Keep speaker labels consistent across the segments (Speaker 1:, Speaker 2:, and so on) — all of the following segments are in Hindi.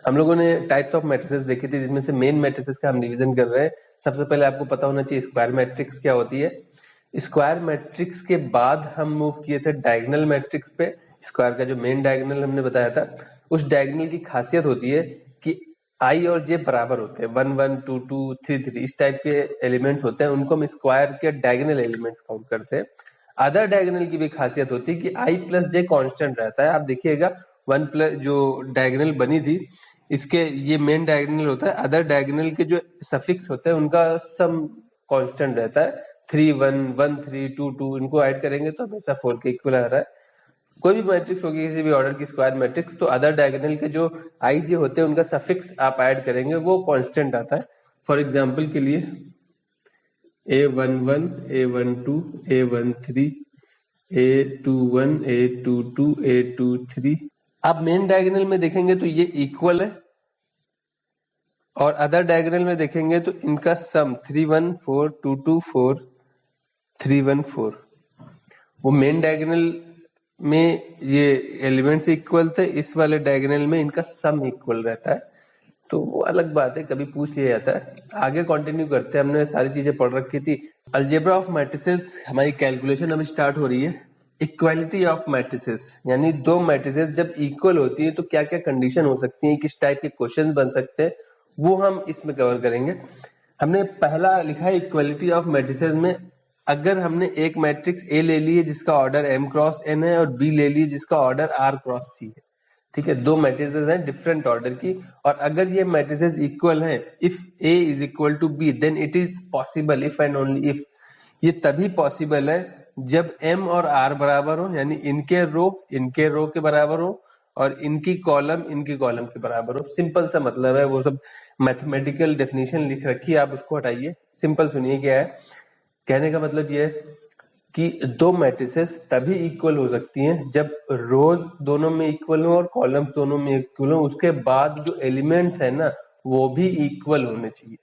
Speaker 1: हम लोगों ने टाइप्स ऑफ मैट्रिसेस देखी थी, जिसमें से मेन मैट्रिसेस का हम रिवीजन कर रहे हैं। सबसे पहले आपको पता होना चाहिए स्क्वायर मैट्रिक्स क्या होती है। स्क्वायर मैट्रिक्स के बाद हम मूव किए थे डायगोनल मैट्रिक्स पे। स्क्वायर का जो मेन डायगोनल हमने बताया था, उस डायगोनल की खासियत होती है कि आई और जे बराबर होते हैं, 1 1 2 2 3 3 इस टाइप के एलिमेंट्स होते हैं, उनको हम स्क्वायर के डायगोनल एलिमेंट्स काउंट करते हैं। अदर डायगोनल की भी खासियत होती है कि आई प्लस जे कांस्टेंट रहता है। आप देखिएगा 1 प्लस जो डायगोनल बनी थी, इसके ये मेन डायगोनल होता है, अदर डायगोनल के जो सफिक्स होते हैं उनका सम कांस्टेंट रहता है। 3 1 1 3 2 2 इनको ऐड करेंगे तो हमेशा 4 के इक्वल आ रहा है। कोई भी मैट्रिक्स होगी किसी भी ऑर्डर की स्क्वायर मैट्रिक्स, तो अदर डायगोनल के जो आई जे होते हैं उनका सफिक्स आप ऐड करेंगे वो कांस्टेंट आता है। फॉर एग्जांपल के लिए a11 a12 a13 a21 a22 a23, आप मेन डायगोनल में देखेंगे तो ये इक्वल है, और अदर डायगोनल में देखेंगे तो इनका सम 3 1 4 2 2 4 3 1 4। वो मेन डायगोनल में ये एलिमेंट्स इक्वल थे, इस वाले डायगोनल में इनका सम इक्वल रहता है, तो वो अलग बात है, कभी पूछ लिया जाता है। आगे कंटिन्यू करते हैं, हमने सारी चीजें पढ़ रखी थी। अलजेब्रा ऑफ मैट्रिसेस हमारी कैलकुलेशन अभी स्टार्ट हो रही है। इक्वालिटी ऑफ मैट्रिसेस, यानी दो मैट्रिसेस जब इक्वल होती है तो क्या क्या कंडीशन हो सकती है, किस टाइप के क्वेश्चन बन सकते हैं, वो हम इसमें कवर करेंगे। हमने पहला लिखा है इक्वालिटी ऑफ मैट्रिसेस में, अगर हमने एक मैट्रिक्स ए ले ली है जिसका ऑर्डर m क्रॉस n है, और बी ले ली है जिसका ऑर्डर r क्रॉस c है, ठीक है, दो मैट्रिसेस हैं डिफरेंट ऑर्डर की, और अगर ये मैट्रिसेस इक्वल हैं, if a is equal to b then it is possible, if and only if, ये तभी पॉसिबल है जब m और r बराबर हो, यानी इनके रो के बराबर हो और इनकी कॉलम के बराबर हो। सिंपल सा मतलब है, वो सब मैथमेटिकल डेफिनेशन लिख रखी है, आप उसको हटाइए, सिंपल सुनिए क्या है। कहने का मतलब ये है कि दो मैट्रिसेस तभी इक्वल हो सकती हैं जब रोज दोनों में इक्वल हो और कॉलम्स दोनों में इक्वल हो, उसके बाद जो एलिमेंट्स है ना वो भी इक्वल होने चाहिए,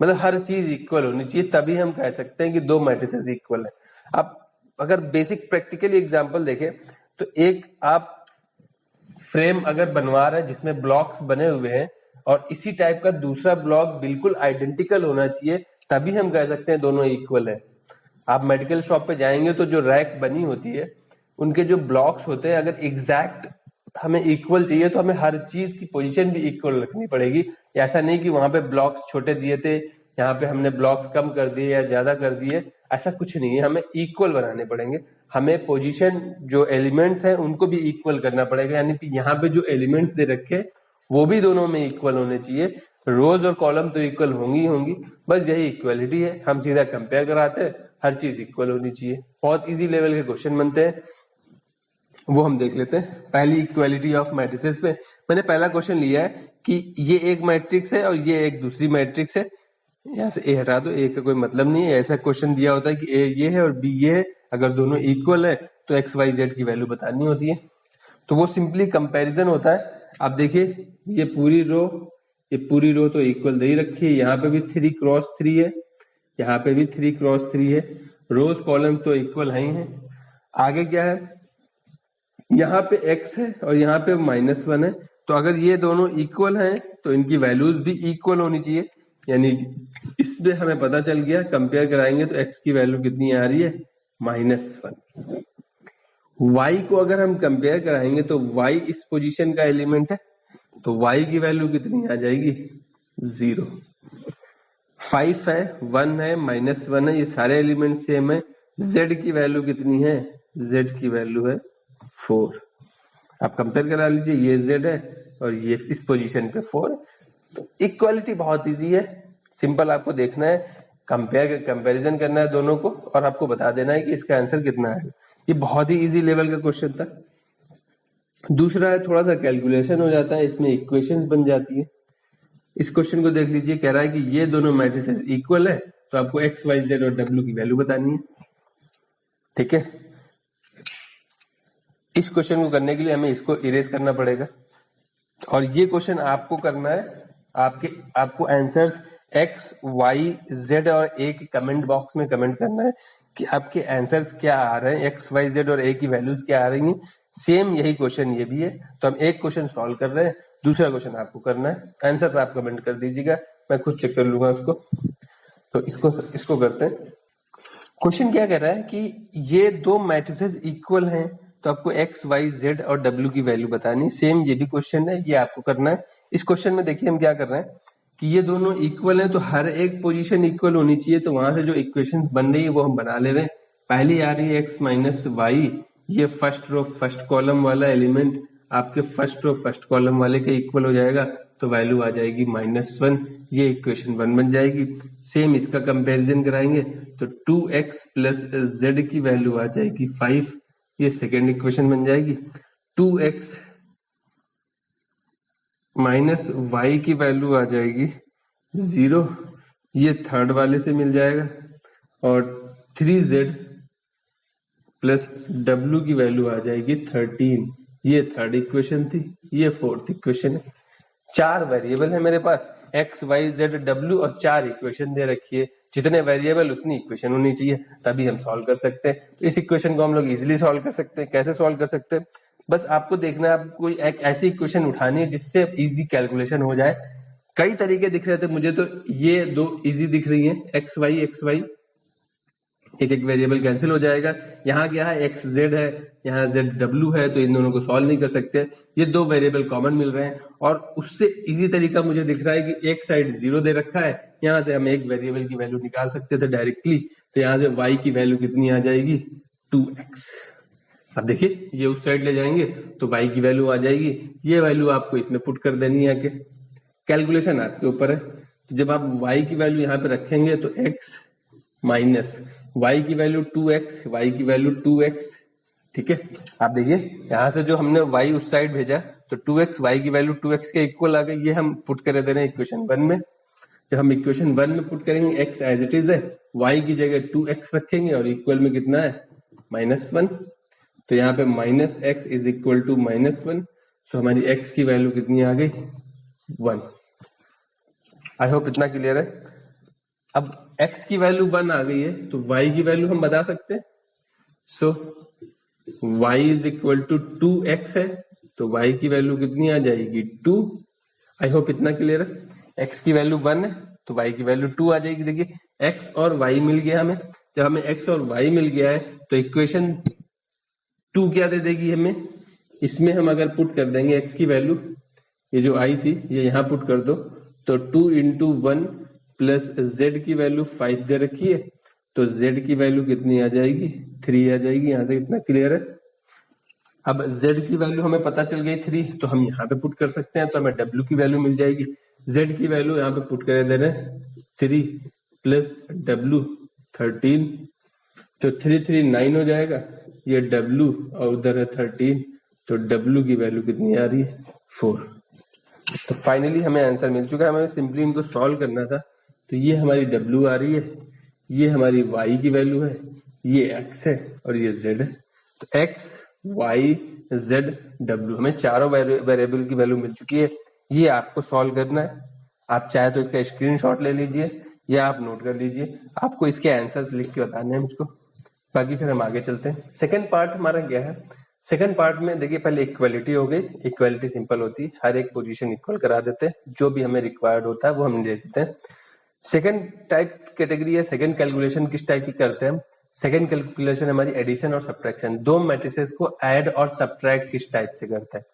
Speaker 1: मतलब हर चीज इक्वल होनी चाहिए, तभी हम कह सकते हैं कि दो मैट्रिसेस इक्वल है। अब अगर बेसिक प्रैक्टिकली एग्जांपल देखें तो एक आप फ्रेम अगर बनवा रहे हैं जिसमें ब्लॉक्स बने हुए हैं, और इसी टाइप का दूसरा ब्लॉक बिल्कुल आइडेंटिकल होना चाहिए, तभी हम कह सकते हैं दोनों इक्वल है। आप मेडिकल शॉप पे जाएंगे तो जो रैक बनी होती है उनके जो ब्लॉक्स होते हैं, अगर एग्जैक्ट हमें इक्वल चाहिए तो हमें हर चीज की पोजीशन भी इक्वल रखनी पड़ेगी। ऐसा नहीं कि वहां पे ब्लॉक्स छोटे दिए थे, यहाँ पे हमने ब्लॉक्स कम कर दिए या ज्यादा कर दिए, ऐसा कुछ नहीं है, हमें इक्वल बनाने पड़ेंगे। हमें पोजीशन जो एलिमेंट्स हैं उनको भी इक्वल करना पड़ेगा, यानी कि यहाँ पे जो एलिमेंट्स दे रखे वो भी दोनों में इक्वल होने चाहिए। रोज और कॉलम तो इक्वल होंगी, बस यही इक्वलिटी है, हम सीधा कंपेयर कराते हैं, हर चीज इक्वल होनी चाहिए। बहुत इजी लेवल के क्वेश्चन बनते हैं, वो हम देख लेते हैं। पहली इक्वालिटी ऑफ मैट्रिसेस पे मैंने पहला क्वेश्चन लिया है कि ये एक मैट्रिक्स है और ये एक दूसरी मैट्रिक्स है, यहाँ से ए हटा दो, ए का कोई मतलब नहीं है। ऐसा क्वेश्चन दिया होता है कि ए ये है और बी ये है, अगर दोनों इक्वल है तो एक्स वाई जेड की वैल्यू बतानी होती है, तो वो सिंपली कंपैरिजन होता है। आप देखिए ये पूरी रो तो इक्वल दे ही रखी है, यहाँ पे भी 3 क्रॉस 3 है, यहाँ पे भी 3 क्रॉस 3 है, रोज कॉलम तो इक्वल है ही है। आगे क्या है, यहाँ पे x है और यहाँ पे -1 है, तो अगर ये दोनों इक्वल हैं तो इनकी वैल्यूज भी इक्वल होनी चाहिए, यानी इसमें हमें पता चल गया, कंपेयर कराएंगे तो x की वैल्यू कितनी आ रही है, -1। y को अगर हम कंपेयर कराएंगे तो y इस पोजीशन का एलिमेंट है, तो y की वैल्यू कितनी आ जाएगी, 0। 5 है, 1 है, -1 है, ये सारे एलिमेंट सेम है। z की वैल्यू कितनी है, z की वैल्यू है 4। आप कंपेयर करा लीजिए, ये z है और ये इस पोजीशन पे 4 है, तो इक्वालिटी बहुत इजी है, सिंपल आपको देखना है, कंपैरिजन करना है दोनों को और आपको बता देना है कि इसका आंसर कितना है। ये बहुत ही इजी लेवल का क्वेश्चन था। दूसरा है, थोड़ा सा कैलकुलेशन हो जाता है, इसमें इक्वेशंस बन जाती है। इस क्वेश्चन को देख लीजिए, कह रहा है कि ये दोनों मैट्रिसेस इक्वल है, तो आपको एक्स वाई जेड और डब्ल्यू की वैल्यू बतानी है, ठीक है। इस क्वेश्चन को करने के लिए हमें इसको इरेज करना पड़ेगा, और ये क्वेश्चन आपको करना है, आपको आंसर्स एक्स वाई जेड और ए के कमेंट बॉक्स में कमेंट करना है कि आपके आंसर्स क्या आ रहे हैं, एक्स वाई जेड और ए की वैल्यूज क्या आ रही हैं। सेम यही क्वेश्चन ये भी है, तो हम एक क्वेश्चन सॉल्व कर रहे हैं, दूसरा क्वेश्चन आपको करना है, आंसर आप कमेंट कर दीजिएगा, मैं खुद चेक कर लूंगा उसको। तो इसको करते हैं। क्वेश्चन क्या कह रहा है कि ये दो मैट्रिसेस इक्वल हैं, तो आपको एक्स वाई जेड और डब्ल्यू की वैल्यू बतानी। सेम ये भी क्वेश्चन है, ये आपको करना है। इस क्वेश्चन में देखिए हम क्या कर रहे हैं कि ये दोनों इक्वल हैं, तो हर एक पोजीशन इक्वल होनी चाहिए। तो वहां से जो इक्वेशन बन रही है वो हम बना ले रहे हैं। पहली आ रही है एक्स माइनस वाई, ये फर्स्ट रो फर्स्ट कॉलम वाला एलिमेंट आपके फर्स्ट रो फर्स्ट कॉलम वाले के इक्वल हो जाएगा, तो वैल्यू आ जाएगी -1, ये इक्वेशन 1 बन जाएगी। सेम इसका कंपैरिजन कराएंगे तो 2x प्लस जेड की वैल्यू आ जाएगी 5, ये सेकेंड इक्वेशन बन जाएगी। 2x माइनस वाई की वैल्यू आ जाएगी 0, ये थर्ड वाले से मिल जाएगा। और 3z प्लस डब्ल्यू की वैल्यू आ जाएगी 13, ये थर्ड इक्वेशन थी, ये फोर्थ इक्वेशन है। 4 वेरिएबल है मेरे पास, x y z w, और 4 इक्वेशन दे रखी है। जितने वेरिएबल उतनी इक्वेशन होनी चाहिए, तभी हम सॉल्व कर सकते हैं। तो इस इक्वेशन को हम लोग इजीली सॉल्व कर सकते हैं। कैसे सॉल्व कर सकते हैं, बस आपको देखना है, आपको कोई एक ऐसी इक्वेशन उठानी है जिससे इजी कैलकुलेशन हो जाए। कई तरीके दिख रहे थे मुझे, तो ये दो इजी दिख रही है, एक्स वाई एक एक वेरिएबल कैंसिल हो जाएगा। यहाँ क्या है, एक्स जेड है, यहाँ जेड डब्ल्यू है, तो इन दोनों को सॉल्व नहीं कर सकते। ये दो वेरिएबल कॉमन मिल रहे हैं, और उससे इजी तरीका मुझे दिख रहा है कि एक साइड 0 दे रखा है, यहाँ से हम एक वेरिएबल की वैल्यू निकाल सकते थे डायरेक्टली। तो यहाँ से y की वैल्यू कितनी आ जाएगी, 2x। अब देखिए ये उस साइड ले जाएंगे तो y की वैल्यू आ जाएगी, ये वैल्यू आपको इसमें पुट कर देनी है। आके कैलकुलेशन आपके ऊपर है। तो जब आप y की वैल्यू यहाँ पे रखेंगे तो x माइनस y की वैल्यू 2x, y की वैल्यू 2x, ठीक है। आप देखिए यहाँ से जो हमने y उस साइड भेजा तो 2x, y की वैल्यू 2x के इक्वल आ गई, ये हम पुट कर दे रहे हैं इक्वेशन 1 में। जब हम इक्वेशन 1 में पुट करेंगे x एज इट इज है, y की जगह 2x रखेंगे और इक्वल में कितना है, -1। तो यहाँ पे -x इज इक्वल टू -1, सो हमारी x की वैल्यू कितनी आ गई, 1। आई होप इतना क्लियर है। अब x की वैल्यू 1 आ गई है, तो y की वैल्यू हम बता सकते हैं। So y is equal to 2x है, तो y की वैल्यू कितनी आ जाएगी, 2। आई होप इतना क्लियर है। x की वैल्यू 1 है तो y की वैल्यू 2 आ जाएगी। देखिए x और y मिल गया हमें, जब हमें x और y मिल गया है तो इक्वेशन 2 क्या दे देगी हमें, इसमें हम अगर पुट कर देंगे x की वैल्यू, ये जो आई थी ये यहाँ पुट कर दो, तो 2 इंटू 1 प्लस z की वैल्यू 5 दे रखी है, तो z की वैल्यू कितनी आ जाएगी, 3 आ जाएगी। यहां से कितना क्लियर है। अब z की वैल्यू हमें पता चल गई 3, तो हम यहाँ पे पुट कर सकते हैं, तो हमें w की वैल्यू मिल जाएगी। z की वैल्यू यहाँ पे पुट कर दे रहे हैं 3 प्लस w 13, तो 3 3 9 हो जाएगा, ये w और उधर है 13, तो w की वैल्यू कितनी आ रही है, 4। तो फाइनली हमें आंसर मिल चुका है। हमें सिंपली इनको सॉल्व करना था। तो ये हमारी w आ रही है, ये हमारी y की वैल्यू है, ये x है और ये z है। तो x y z w, हमें चारों वेरिएबल की वैल्यू मिल चुकी है। ये आपको सॉल्व करना है। आप चाहे तो इसका स्क्रीनशॉट ले लीजिए या आप नोट कर लीजिए, आपको इसके आंसर्स लिख के बताने हैं मुझको। बाकी फिर हम आगे चलते हैं। सेकेंड पार्ट हमारा क्या है, सेकंड पार्ट में देखिए पहले इक्वालिटी हो गई। इक्वालिटी सिंपल होती है, हर एक पोजीशन इक्वल करा देते हैं, जो भी हमें रिक्वायर्ड होता है वो हम दे देते हैं। सेकंड टाइप की कैटेगरी है, सेकंड कैलकुलेशन किस टाइप की करते हैं हम, सेकंड कैलकुलेशन हमारी एडिशन और सब्ट्रैक्शन, दो मैट्रिसेस को ऐड और सब्ट्रैक्ट किस टाइप से करते हैं,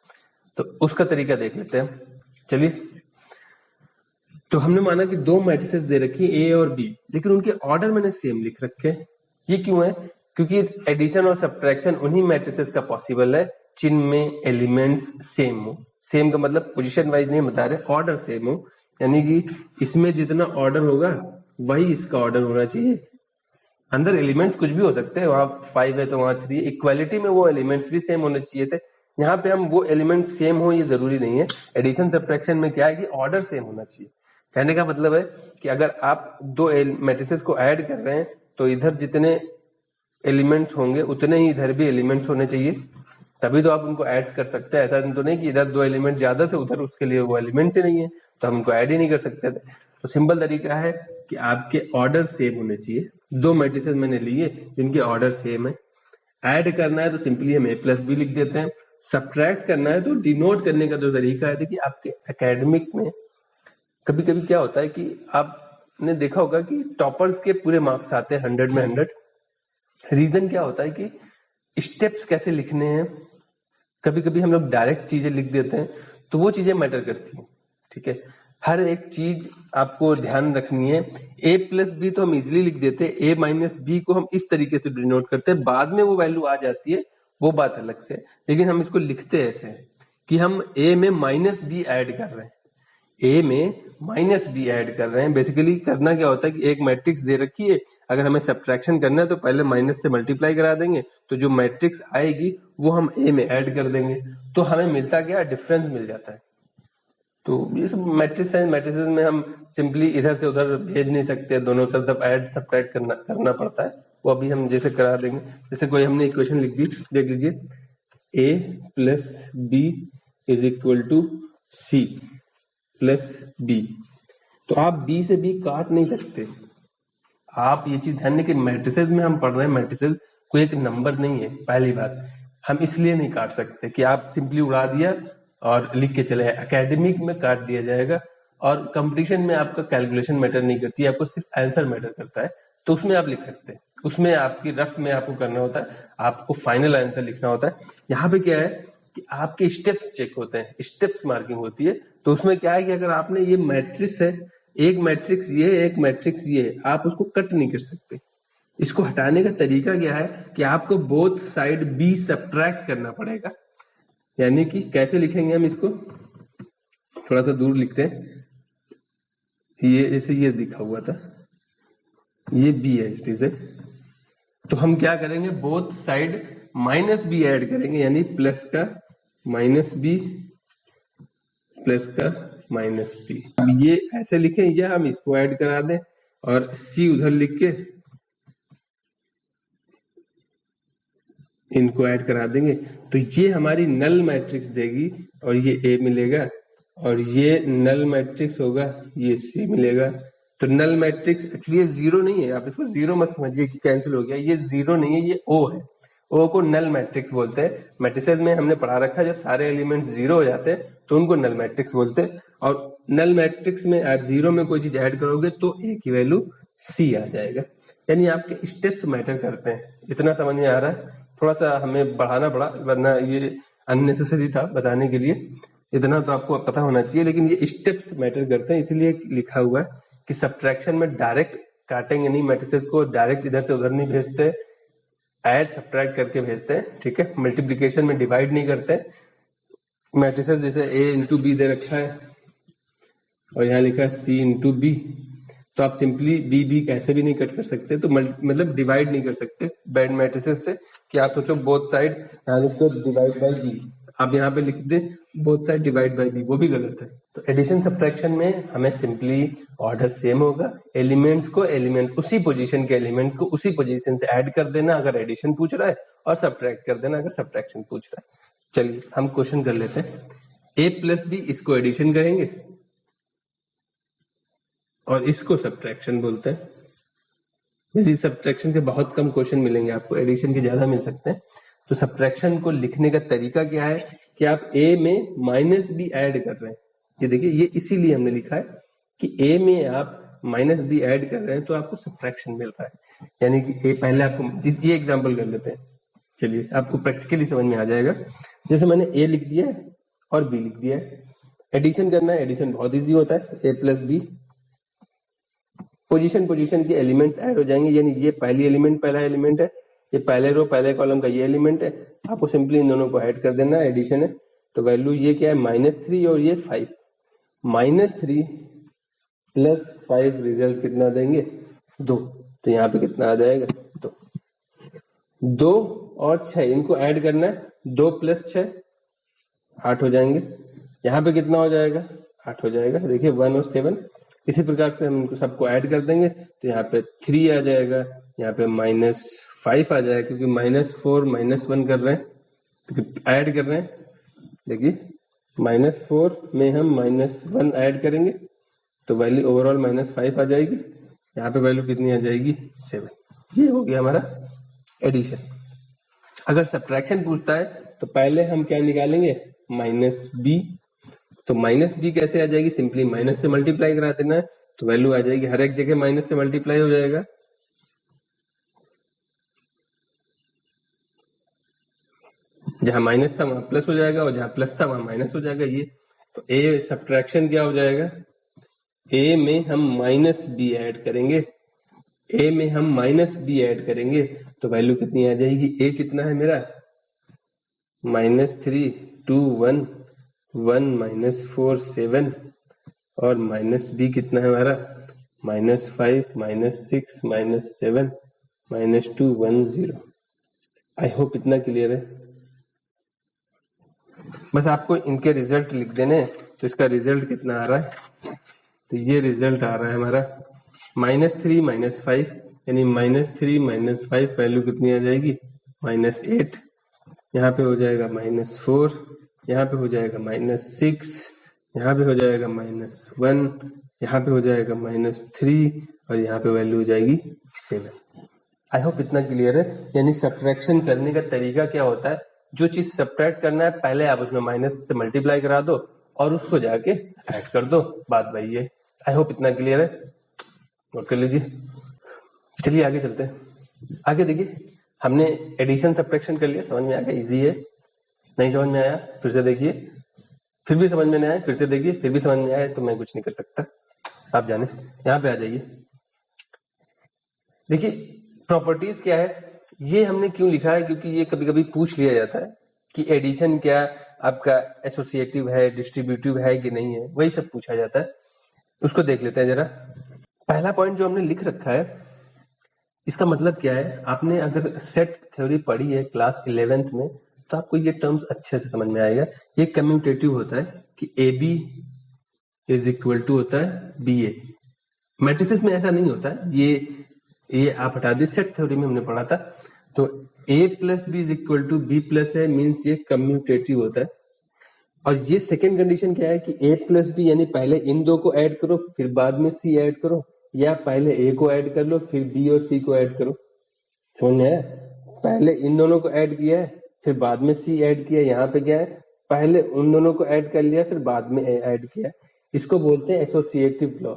Speaker 1: तो उसका तरीका देख लेते हैं। चलिए, तो हमने माना कि दो मैट्रिसेस दे रखी है ए और बी, लेकिन उनके ऑर्डर मैंने सेम लिख रखे हैं। ये क्यों है, क्योंकि एडिशन और सब्ट्रैक्शन उन्हीं मैट्रिसेस का पॉसिबल है जिनमें एलिमेंट्स सेम हो। सेम का मतलब पोजीशन वाइज नहीं बता रहे, ऑर्डर सेम हो, यानी कि इसमें जितना ऑर्डर होगा वही इसका ऑर्डर होना चाहिए। अंदर एलिमेंट्स कुछ भी हो सकते हैं, वहां 5 है तो वहां 3, इक्वालिटी में वो एलिमेंट्स भी सेम होने चाहिए थे। यहाँ पे हम वो एलिमेंट्स सेम हो ये जरूरी नहीं है। एडिशन सब्ट्रैक्शन में क्या है कि ऑर्डर सेम होना चाहिए। कहने का मतलब है कि अगर आप दो मैट्रिसेस को ऐड कर रहे हैं तो इधर जितने एलिमेंट्स होंगे उतने ही इधर भी एलिमेंट्स होने चाहिए, तभी तो आप उनको ऐड कर सकते हैं। ऐसा तो नहीं कि इधर दो एलिमेंट ज्यादा थे उधर उसके लिए वो एलिमेंट्स ही नहीं है तो हम उनको ऐड ही नहीं कर सकते थे। तो सिंपल तरीका है कि आपके ऑर्डर सेम होने चाहिए। दो मैट्रिसेस मैंने लिए जिनके ऑर्डर सेम है, ऐड करना है तो सिंपली हम a प्लस बी लिख देते हैं, सब्ट्रैक्ट करना है तो डिनोट करने का जो तरीका है, देखिए आपके एकेडमिक में कभी कभी क्या होता है कि आपने देखा होगा कि टॉपर्स के पूरे मार्क्स आते हैं 100 में 100। रीजन क्या होता है कि स्टेप्स कैसे लिखने हैं, कभी कभी हम लोग डायरेक्ट चीजें लिख देते हैं, तो वो चीजें मैटर करती हैं। ठीक है, हर एक चीज आपको ध्यान रखनी है। a प्लस बी तो हम इजिली लिख देते हैं, a माइनस बी को हम इस तरीके से डिनोट करते हैं, बाद में वो वैल्यू आ जाती है, वो बात अलग से। लेकिन हम इसको लिखते ऐसे कि हम a में माइनस बी ऐड कर रहे हैं, a में माइनस बी ऐड कर रहे हैं। बेसिकली करना क्या होता है कि एक मैट्रिक्स दे रखी है, अगर हमें सब्ट्रैक्शन करना है तो पहले माइनस से मल्टीप्लाई करा देंगे, तो जो मैट्रिक्स आएगी वो हम a में ऐड कर देंगे, तो हमें मिलता क्या, डिफरेंस मिल जाता है। तो ये सब मैट्रिक्स है, मैट्रिसेस में हम सिंपली इधर से उधर भेज नहीं सकते, दोनों तरफ ऐड सब्ट्रैक्ट करना पड़ता है। वो अभी हम जैसे करा देंगे, जैसे कोई हमने इक्वेशन लिख दी, देख लीजिए a plus B is equal to C plus B. तो आप b से b काट नहीं सकते। आप ये चीज ध्यान दें कि मैट्रिसेस में हम पढ़ रहे हैं, मैट्रिसेस कोई एक नंबर नहीं है। पहली बात हम इसलिए नहीं काट सकते कि आप सिंपली उड़ा दिया और लिख के चले, एकेडमिक में काट दिया जाएगा। और कंपटीशन में आपका कैलकुलेशन मैटर नहीं करती, आपको सिर्फ आंसर मैटर करता है, तो उसमें आप लिख सकते हैं। उसमें आपकी रफ में आपको करना होता है, आपको फाइनल आंसर लिखना होता है। यहाँ पे क्या है कि आपके स्टेप्स चेक होते हैं, स्टेप्स मार्किंग होती है। तो उसमें क्या है कि अगर आपने ये मैट्रिक्स है, एक मैट्रिक्स ये, एक मैट्रिक्स ये, आप उसको कट नहीं कर सकते। इसको हटाने का तरीका क्या है कि आपको बोथ साइड बी सब्ट्रैक्ट करना पड़ेगा। यानी कि कैसे लिखेंगे हम इसको, थोड़ा सा दूर लिखते हैं, ये जैसे ये लिखा हुआ था, ये बी एच है, तो हम क्या करेंगे, both side minus B add करेंगे, यानी प्लस का माइनस बी प्लस का माइनस बी। अब ये ऐसे लिखें या हम इसको ऐड करा दें और सी उधर लिख के इनको ऐड करा देंगे, तो ये हमारी नल मैट्रिक्स देगी और ये ए मिलेगा, और ये नल मैट्रिक्स होगा, ये सी मिलेगा। तो नल मैट्रिक्स एक्चुअली ये जीरो नहीं है, आप इसको जीरो मत समझिए कि कैंसिल हो गया, ये जीरो नहीं है, ये ओ है। ओ को नल मैट्रिक्स बोलते हैं। मैट्रिसेस में हमने पढ़ा रखा है, जब सारे एलिमेंट्स जीरो हो जाते हैं तो उनको नल मैट्रिक्स बोलते हैं। और नल मैट्रिक्स में आप जीरो में कोई चीज ऐड करोगे तो ए की वैल्यू सी आ जाएगा। यानी आपके स्टेप्स मैटर करते हैं। इतना समझ में आ रहा है? थोड़ा सा हमें बढ़ाना पड़ा, वरना ये अननेसेसरी था बताने के लिए। इतना तो आपको पता होना चाहिए, लेकिन ये स्टेप्स मैटर करते हैं, इसीलिए लिखा हुआ है कि सब्ट्रैक्शन में डायरेक्ट काटेंगे नहीं, मैट्रिसेस को डायरेक्ट इधर से उधर नहीं भेजते, ऐड सब्ट्रैक्ट करके भेजते हैं। ठीक है, मल्टीप्लीकेशन में डिवाइड नहीं करते। मैट्रिसेस जैसे a इंटू बी दे रखा है और यहाँ लिखा है c इंटू बी, तो आप सिंपली बी बी कैसे भी नहीं कट कर सकते, तो मतलब डिवाइड नहीं कर सकते बैड मैट्रिसेस से कि आप सोचो बोथ साइड यहाँ लिख दो डिवाइड बाई बी, आप यहाँ पे लिख दे both side divide by B, वो भी गलत है। तो एडिशन सब्ट्रैक्शन में हमें सिंपली ऑर्डर सेम होगा, एलिमेंट्स को एलिमेंट्स उसी पोजीशन के एलिमेंट को उसी पोजीशन से ऐड कर देना अगर एडिशन पूछ रहा है, और सब्ट्रैक्ट कर देना अगर सब्ट्रैक्शन पूछ रहा है। चलिए हम क्वेश्चन कर लेते हैं। ए प्लस बी, इसको एडिशन करेंगे और इसको सब्ट्रैक्शन बोलते हैं। इसी सब्ट्रैक्शन के बहुत कम क्वेश्चन मिलेंगे आपको, एडिशन के ज्यादा मिल सकते हैं। तो सब्ट्रैक्शन को लिखने का तरीका क्या है कि आप a में माइनस बी ऐड कर रहे हैं। ये देखिए, ये इसीलिए हमने लिखा है कि a में आप माइनस बी ऐड कर रहे हैं तो आपको सब्ट्रैक्शन मिल रहा है। यानी कि a पहले आपको ये एग्जांपल कर लेते हैं, चलिए आपको प्रैक्टिकली समझ में आ जाएगा। जैसे मैंने a लिख दिया है और b लिख दिया है, एडिशन करना है, एडिशन बहुत ईजी होता है, a प्लस बी, पोजीशन के एलिमेंट्स ऐड हो जाएंगे। यानी ये पहली एलिमेंट पहला एलिमेंट है, ये पहले रो पहले कॉलम का ये एलिमेंट है, आपको सिंपली इन दोनों को ऐड कर देना है, एडिशन है। तो वैल्यू ये क्या है, -3 और ये 5, -3 प्लस 5 रिजल्ट कितना देंगे, 2। तो यहाँ पे कितना आ जाएगा, 2 और 6 इनको ऐड करना है, 2 प्लस 6 8 हो जाएंगे। यहाँ पे कितना हो जाएगा, 8 हो जाएगा। देखिए 1 और 7, इसी प्रकार से हम इनको सबको ऐड कर देंगे, तो यहाँ पे 3 आ जाएगा, यहाँ पे -5 आ जाएगा, क्योंकि -4 -1 कर रहे हैं, क्योंकि ऐड कर रहे हैं। देखिए -4 में हम -1 ऐड करेंगे तो वैल्यू ओवरऑल -5 आ जाएगी। यहाँ पे वैल्यू कितनी आ जाएगी, 7। ये हो गया हमारा एडिशन। अगर सब्ट्रैक्शन पूछता है तो पहले हम क्या निकालेंगे, माइनस बी। तो माइनस बी कैसे आ जाएगी, सिंपली माइनस से मल्टीप्लाई करा देना है, तो वैल्यू आ जाएगी, हर एक जगह माइनस से मल्टीप्लाई हो जाएगा। जहां माइनस था वहां प्लस हो जाएगा और जहां प्लस था वहां माइनस हो जाएगा। ये तो ए सब्ट्रैक्शन क्या हो जाएगा, ए में हम माइनस बी ऐड करेंगे, ए में हम माइनस बी ऐड करेंगे तो वैल्यू कितनी आ जाएगी, ए कितना है मेरा -3 2 1 1 -4 7 और माइनस बी कितना है हमारा -5 -6 -7 -2 1 0। आई होप इतना क्लियर है। बस आपको इनके रिजल्ट लिख देने, तो इसका रिजल्ट कितना आ रहा है, तो ये रिजल्ट आ रहा है हमारा -3 -5, यानी -3 -5 वैल्यू कितनी आ जाएगी -8, यहाँ पे हो जाएगा -4, यहाँ पे हो जाएगा -6, यहाँ पे हो जाएगा -1, यहाँ पे हो जाएगा -3 और यहाँ पे वैल्यू हो जाएगी 7। आई होप इतना क्लियर है। यानी सब्ट्रैक्शन करने का तरीका क्या होता है, जो चीज सब्ट्रैक्ट करना है पहले आप उसमें माइनस से मल्टीप्लाई करा दो और उसको जाके ऐड कर दो, बात वही है। आई होप इतना क्लियर है, नोट कर लीजिए। चलिए आगे चलते हैं। आगे देखिए, हमने एडिशन सब्ट्रैक्शन कर लिया, समझ में आ गया, इजी है। नहीं समझ में आया फिर से देखिए, फिर भी समझ में नहीं आया फिर से देखिए, फिर भी समझ में आया तो मैं कुछ नहीं कर सकता, आप जाने। यहाँ पे आ जाइए, देखिए प्रॉपर्टीज क्या है, ये हमने क्यों लिखा है, क्योंकि ये कभी कभी पूछ लिया जाता है कि एडिशन क्या आपका एसोसिएटिव है, डिस्ट्रीब्यूटिव है कि नहीं है, वही सब पूछा जाता है। उसको देख लेते हैं जरा। पहला पॉइंट जो हमने लिख रखा है, इसका मतलब क्या है, आपने अगर सेट थ्योरी पढ़ी है क्लास 11th में तो आपको ये टर्म्स अच्छे से समझ में आएगा। ये कम्यूटेटिव होता है कि A B is equal to होता है बी ए। मैट्रिसेस में ऐसा नहीं होता है, ये आप हटा दी, सेट थ्योरी में हमने पढ़ा था। तो a plus B is equal to B plus है, मीन्स ये कम्यूटेटिव होता है। और ये सेकेंड कंडीशन क्या है कि a प्लस बी, यानी पहले इन दो को ऐड करो फिर बाद में c ऐड करो, या पहले a को ऐड कर लो फिर b और c को ऐड करो। समझ में आया, पहले इन दोनों को ऐड किया है फिर बाद में c ऐड किया। यहाँ पे क्या है, पहले उन दोनों को ऐड कर लिया फिर बाद में a ऐड किया। इसको बोलते हैं एसोसिएटिव लॉ।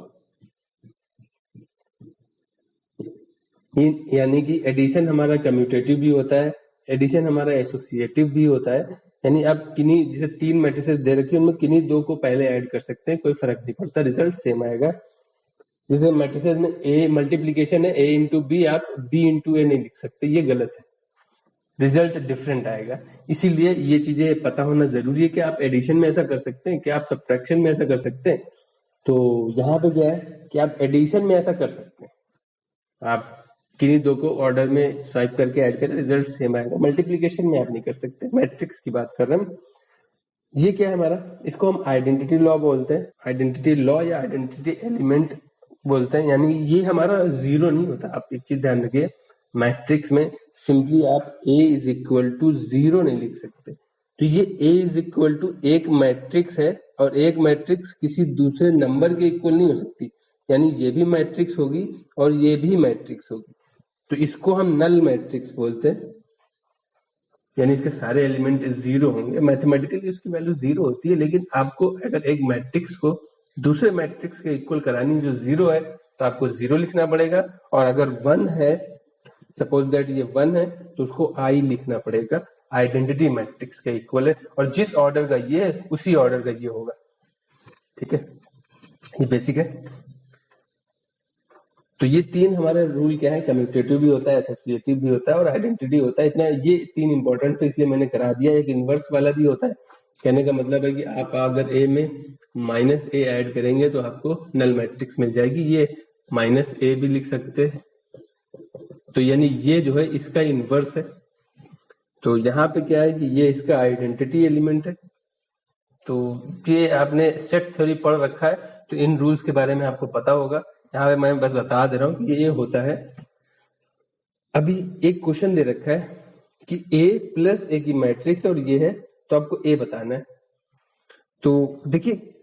Speaker 1: यानी कि एडिशन हमारा कम्यूटेटिव भी होता है, एडिशन हमारा एसोसिएटिव भी होता है। यानी आप किन्हीं, जैसे 3 मैट्रिसेस दे रखी है उनमें किन्हीं 2 को पहले ऐड कर सकते हैं, कोई फर्क नहीं पड़ता, रिजल्ट सेम आएगा। जैसे मैट्रिसेस में ए मल्टीप्लीकेशन है, ए इंटू बी, आप बी इंटू ए नहीं लिख सकते, ये गलत है, रिजल्ट डिफरेंट आएगा। इसीलिए ये चीजें पता होना जरूरी है कि आप एडिशन में ऐसा कर सकते हैं, कि आप सब्ट्रैक्शन में ऐसा कर सकते हैं। तो यहाँ पे क्या है कि आप एडिशन में ऐसा कर सकते हैं, आप किन्हीं 2 को ऑर्डर में स्वाइप करके ऐड करें, रिजल्ट सेम आएगा। मल्टीप्लिकेशन में आप नहीं कर सकते, मैट्रिक्स की बात कर रहे हैं। ये क्या है हमारा, इसको हम आइडेंटिटी लॉ बोलते हैं, आइडेंटिटी लॉ या आइडेंटिटी एलिमेंट बोलते हैं। यानी ये हमारा जीरो नहीं होता। आप एक चीज ध्यान रखिए, मैट्रिक्स में सिंपली आप a इज इक्वल टू 0 नहीं लिख सकते। तो ये a इज इक्वल टू एक मैट्रिक्स है, और एक मैट्रिक्स किसी दूसरे नंबर के इक्वल नहीं हो सकती। यानी ये भी मैट्रिक्स होगी और ये भी मैट्रिक्स होगी, तो इसको हम नल मैट्रिक्स बोलते हैं। यानी इसके सारे एलिमेंट 0 होंगे, मैथमेटिकली उसकी वैल्यू 0 होती है। लेकिन आपको अगर एक मैट्रिक्स को दूसरे मैट्रिक्स के इक्वल करानी जो 0 है, तो आपको 0 लिखना पड़ेगा। और अगर 1 है, सपोज दैट ये 1 है, तो उसको i लिखना पड़ेगा, आइडेंटिटी मैट्रिक्स के इक्वल है। और जिस ऑर्डर का ये है उसी ऑर्डर का ये होगा। ठीक है, ये बेसिक है। तो ये 3 हमारे रूल क्या है, कम्यूटेटिव भी होता है, एसोसिएटिव भी होता है और आइडेंटिटी होता है। इतना ये 3 इंपॉर्टेंट तो इसलिए मैंने करा दिया। एक इनवर्स वाला भी होता है, कहने का मतलब है कि आप अगर a में -a ऐड करेंगे तो आपको नल मैट्रिक्स मिल जाएगी। ये -a भी लिख सकते हैं, तो यानी ये जो है इसका इनवर्स है। तो यहाँ पे क्या है कि ये इसका आइडेंटिटी एलिमेंट है। तो ये आपने सेट थ्योरी पढ़ रखा है, तो इन रूल्स के बारे में आपको पता होगा। यहाँ पे मैं बस बता दे रहा हूँ कि ये होता है। अभी एक क्वेश्चन दे रखा है कि a प्लस ए की मैट्रिक्स और ये है, तो आपको a बताना है। तो देखिए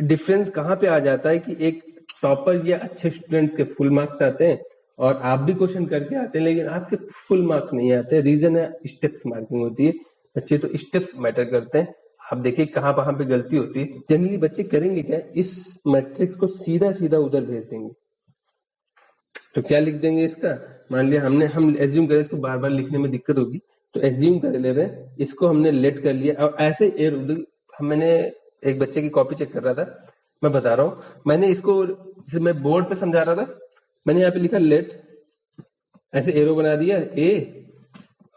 Speaker 1: डिफरेंस कहाँ पे आ जाता है कि एक टॉपर या अच्छे स्टूडेंट्स के फुल मार्क्स आते हैं और आप भी क्वेश्चन करके आते हैं, लेकिन आपके फुल मार्क्स नहीं आते। रीजन है स्टेप्स मार्किंग होती है। बच्चे तो स्टेप्स मैटर करते हैं। आप देखिए कहाँ कहाँ पे गलती होती है। जनरली बच्चे करेंगे क्या, इस मैट्रिक्स को सीधा सीधा उधर भेज देंगे। तो क्या लिख देंगे इसका, मान लिया हम एज्यूम करें, इसको बार बार लिखने में दिक्कत होगी तो एज्यूम कर ले रहे हैं, इसको हमने लेट कर लिया और ऐसे मैंने एक बच्चे की कॉपी चेक कर रहा था, मैं बता रहा हूँ, मैंने इसको जैसे मैं बोर्ड पे समझा रहा था, मैंने यहाँ पे लिखा लेट, ऐसे एरो बना दिया ए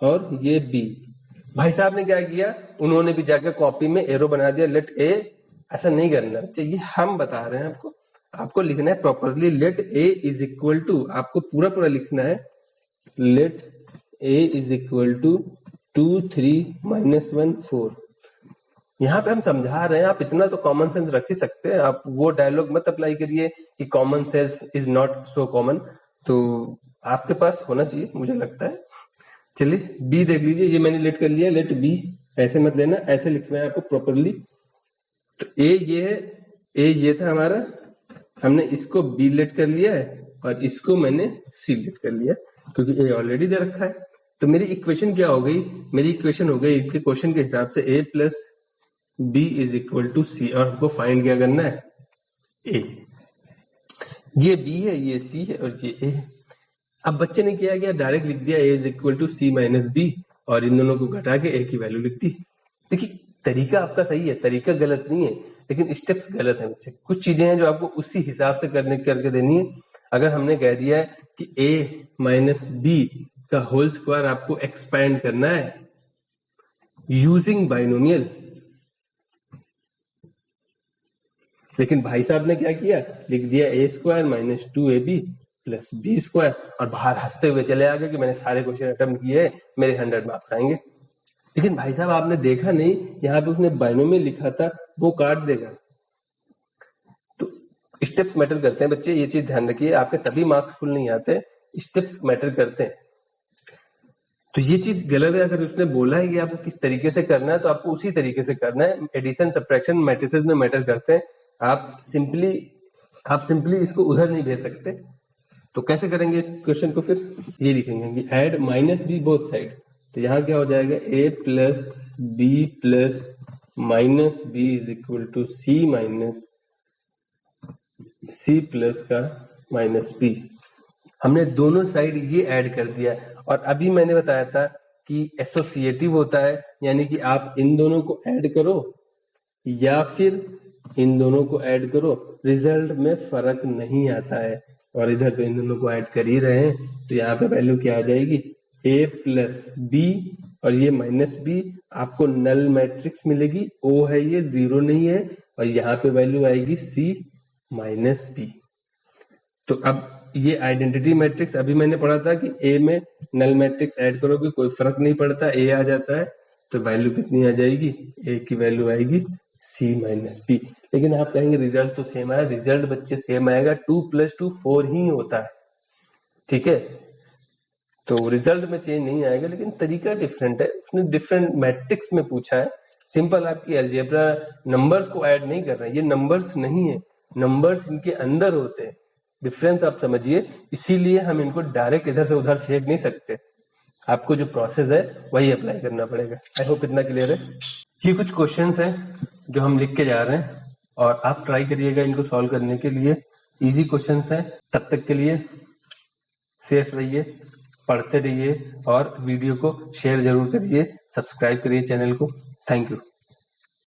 Speaker 1: और ये बी। भाई साहब ने क्या किया, उन्होंने भी जाकर कॉपी में एरो बना दिया लेट ए। ऐसा नहीं करना चाहिए, हम बता रहे हैं आपको लिखना है properly, let A is equal to, आपको पूरा पूरा लिखना है, let A is equal to 2 3 -1 4। यहाँ पे हम समझा रहे हैं, आप इतना तो कॉमन सेंस रख ही सकते हैं। आप वो डायलॉग मत अप्लाई करिए कि common sense is not so common, तो आपके पास होना चाहिए मुझे लगता है। चलिए बी देख लीजिए, ये मैंने लेट कर लिया, लेट बी, ऐसे मत लेना, ऐसे लिखना है आपको प्रॉपरली। तो ए ये है, ए ये था हमारा, हमने इसको बी लेट कर लिया है और इसको मैंने सी लेट कर लिया क्योंकि ए ऑलरेडी दे रखा है। तो मेरी इक्वेशन क्या हो गई, मेरी इक्वेशन हो गई इनके क्वेश्चन के हिसाब से A plus B is equal to C, और हमको फाइंड क्या करना है, ए। ये बी है, ये सी है और ये ए है। अब बच्चे ने क्या किया, डायरेक्ट लिख दिया A is equal to C minus B और इन दोनों को घटा के ए की वैल्यू लिख दी। देखिए तरीका आपका सही है, तरीका गलत नहीं है, लेकिन स्टेप्स गलत है बच्चे। कुछ चीजें हैं जो आपको उसी हिसाब से करके देनी है। अगर हमने कह दिया है कि a माइनस बी का होल स्क्वायर आपको एक्सपैंड करना है यूजिंग बाइनोमियल, लेकिन भाई साहब ने क्या किया, लिख दिया a square minus 2ab plus B square और बाहर हंसते हुए चले आ गए कि मैंने सारे क्वेश्चन अटेम्प्ट किए, मेरे 100 मार्क्स आएंगे। लेकिन भाई साहब आपने देखा नहीं, यहाँ पे उसने बाइनोमियल लिखा था, वो काट देगा। तो स्टेप्स मैटर करते हैं बच्चे, ये चीज ध्यान रखिए, आपके तभी मार्क्स फुल नहीं आते, स्टेप्स मैटर करते हैं। तो ये चीज गलत है, अगर उसने बोला है कि आपको किस तरीके से करना है तो आपको उसी तरीके से करना है। एडिशन सब्ट्रैक्शन मैट्रिसेस में मैटर करते हैं, आप सिंपली इसको उधर नहीं भेज सकते। तो कैसे करेंगे इस क्वेश्चन को, फिर ये लिखेंगे कि add minus B both side, तो यहाँ क्या हो जाएगा, a plus B plus minus B is equal to C minus C plus का माइनस बी। हमने दोनों साइड ये ऐड कर दिया, और अभी मैंने बताया था कि एसोसिएटिव होता है, यानी कि आप इन दोनों को ऐड करो या फिर इन दोनों को ऐड करो, रिजल्ट में फर्क नहीं आता है। और इधर तो इन दोनों को ऐड कर ही रहे हैं, तो यहाँ पे वैल्यू क्या आ जाएगी, a प्लस बी और ये माइनस बी, आपको नल मैट्रिक्स मिलेगी, o है ये, जीरो नहीं है, और यहाँ पे वैल्यू आएगी c माइनस बी। तो अब ये आइडेंटिटी मैट्रिक्स अभी मैंने पढ़ा था कि a में नल मैट्रिक्स ऐड करोगे कोई फर्क नहीं पड़ता, a आ जाता है, तो वैल्यू कितनी आ जाएगी, a की वैल्यू आएगी c माइनस बी। लेकिन आप कहेंगे रिजल्ट तो सेम आया, रिजल्ट बच्चे सेम आएगा, 2 + 2 4 ही होता है, ठीक है। तो रिजल्ट में चेंज नहीं आएगा, लेकिन तरीका डिफरेंट है, उसने डिफरेंट मैट्रिक्स में पूछा है। सिंपल आपकी अलजेब्रा नंबर्स को ऐड नहीं कर रहे हैं, ये नंबर्स नहीं है, नंबर्स इनके अंदर होते हैं, डिफरेंस आप समझिए। इसीलिए हम इनको डायरेक्ट इधर से उधर फेंक नहीं सकते, आपको जो प्रोसेस है वही अप्लाई करना पड़ेगा। आई होप इतना क्लियर है। ये कुछ क्वेश्चंस हैं जो हम लिख के जा रहे हैं, और आप ट्राई करिएगा इनको सॉल्व करने के लिए। इजी क्वेश्चंस हैं, तब तक के लिए सेफ रहिए, पढ़ते रहिए और वीडियो को शेयर जरूर करिए, सब्सक्राइब करिए चैनल को। Thank you.